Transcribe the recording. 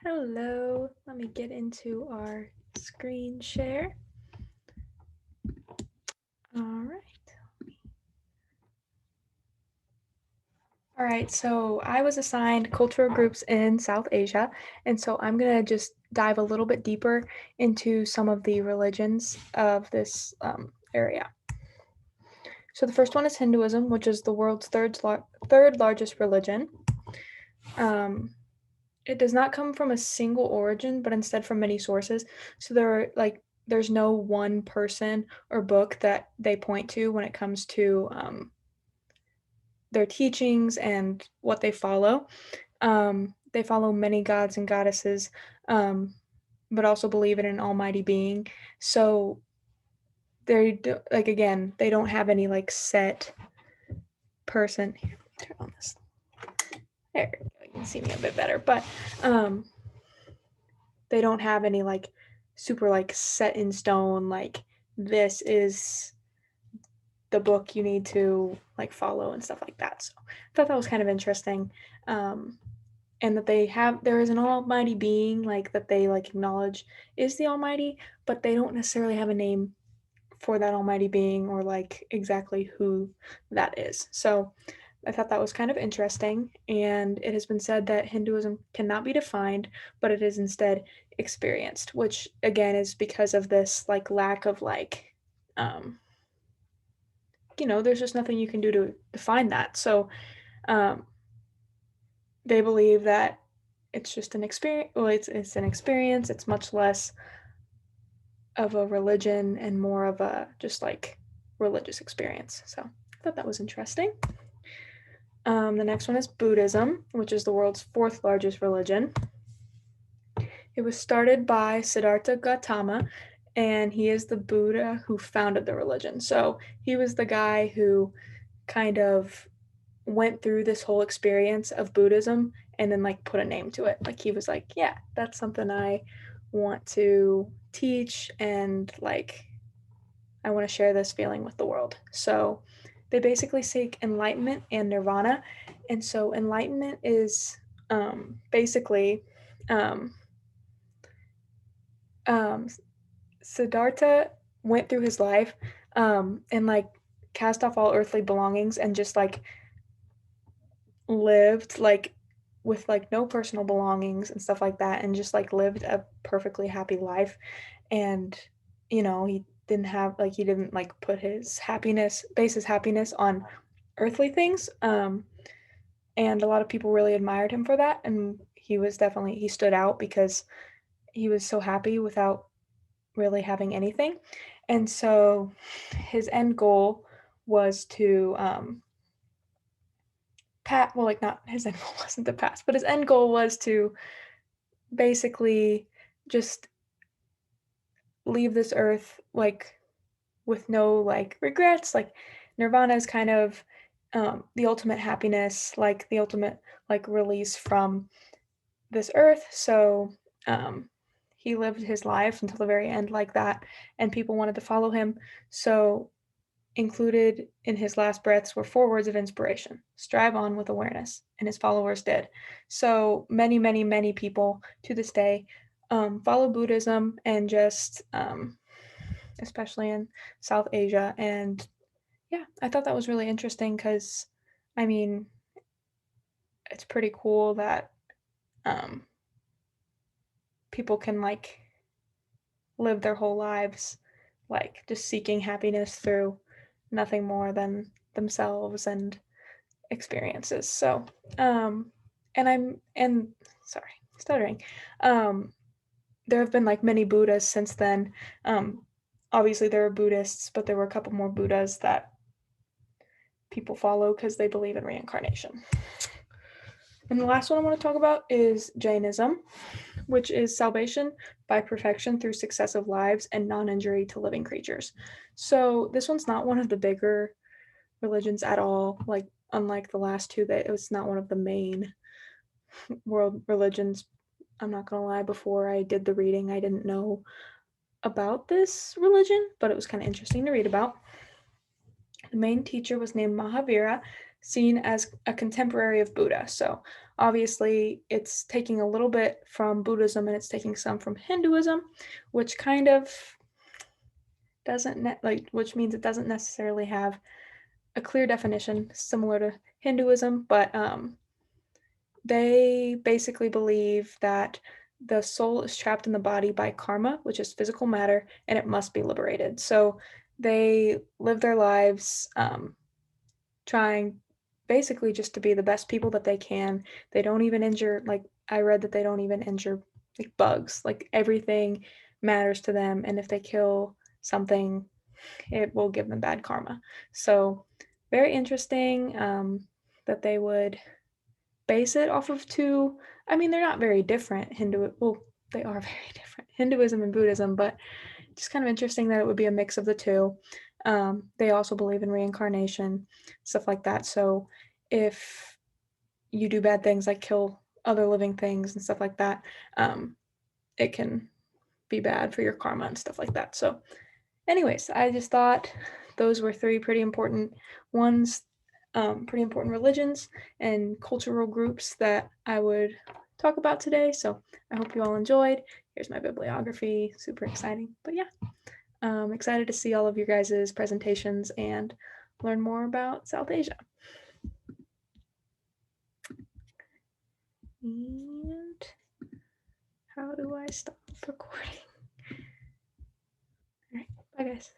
Hello, let me get into our screen share. All right. All right, so I was assigned cultural groups in South Asia, and so I'm going to just dive a little bit deeper into some of the religions of this area. So the first one is Hinduism, which is the world's third largest religion. It does not come from a single origin, but instead from many sources. So there's no one person or book that they point to when it comes to their teachings and what they follow. They follow many gods and goddesses, but also believe in an almighty being. So again, they don't have any like set person. Here, turn on this. There, you can see me a bit better, but they don't have any like super like set in stone like this is the book you need to like follow and stuff like that. So I thought that was kind of interesting. And that there is an almighty being like that they like acknowledge is the almighty, but they don't necessarily have a name for that almighty being or like exactly who that is. So I thought that was kind of interesting. And it has been said that Hinduism cannot be defined, but it is instead experienced, which again is because of this like lack of like, um, there's just nothing you can do to define that. So um, they believe that it's just an experience. Well, it's an experience. It's much less of a religion and more of a just like religious experience. So I thought that was interesting. The next one is Buddhism, which is the world's fourth largest religion. It was started by Siddhartha Gautama, and he is the Buddha who founded the religion. So he was the guy who kind of went through this whole experience of Buddhism and then like put a name to it. Like he was like, yeah, that's something I want to teach and like I want to share this feeling with the world. So they basically seek enlightenment and nirvana. And so enlightenment is basically um, um, Siddhartha went through his life and like cast off all earthly belongings and just like lived like with like no personal belongings and stuff like that and just like lived a perfectly happy life. And he didn't like put his happiness on earthly things. And a lot of people really admired him for that, and he stood out because he was so happy without really having anything. And so his end goal was to like not his end goal wasn't to pass, but his end goal was to basically just leave this earth like with no like regrets. Like nirvana is kind of the ultimate happiness, like the ultimate like release from this earth. So um, he lived his life until the very end like that, and people wanted to follow him. So included in his last breaths were four words of inspiration: strive on with awareness, and his followers did. So many, many, many people to this day follow Buddhism and just, especially in South Asia. And yeah, I thought that was really interesting because, I mean, it's pretty cool that um, people can like live their whole lives like just seeking happiness through nothing more than themselves and experiences. So, um, and sorry, stuttering. Um, there have been like many Buddhas since then. Um, Obviously, there are Buddhists, but there were a couple more Buddhas that people follow because they believe in reincarnation. And the last one I want to talk about is Jainism, which is salvation by perfection through successive lives and non injury to living creatures. So, this one's not one of the bigger religions at all. Like, unlike the last two, that it was not one of the main world religions. I'm not gonna lie, before I did the reading, I didn't know about this religion, but it was kind of interesting to read about. The main teacher was named Mahavira, seen as a contemporary of Buddha. So Obviously, it's taking a little bit from Buddhism and it's taking some from Hinduism, which kind of which means it doesn't necessarily have a clear definition similar to Hinduism, but they basically believe that the soul is trapped in the body by karma, which is physical matter, and it must be liberated. So they live their lives trying basically just to be the best people that they can. They don't even injure, like, I read that they don't even injure like bugs. Like, everything matters to them, and if they kill something, it will give them bad karma. So, very interesting that they would base it off of two. I mean, they're not very different. Well, they are very different. Hinduism and Buddhism, but just kind of interesting that it would be a mix of the two. They also believe in reincarnation, stuff like that. So if you do bad things like kill other living things and stuff like that, it can be bad for your karma and stuff like that. So, anyways, I just thought those were three pretty important ones, pretty important religions and cultural groups that I would talk about today. So I hope you all enjoyed. Here's my bibliography, super exciting. But yeah, excited to see all of your guys' presentations and learn more about South Asia. And how do I stop recording? All right, bye guys.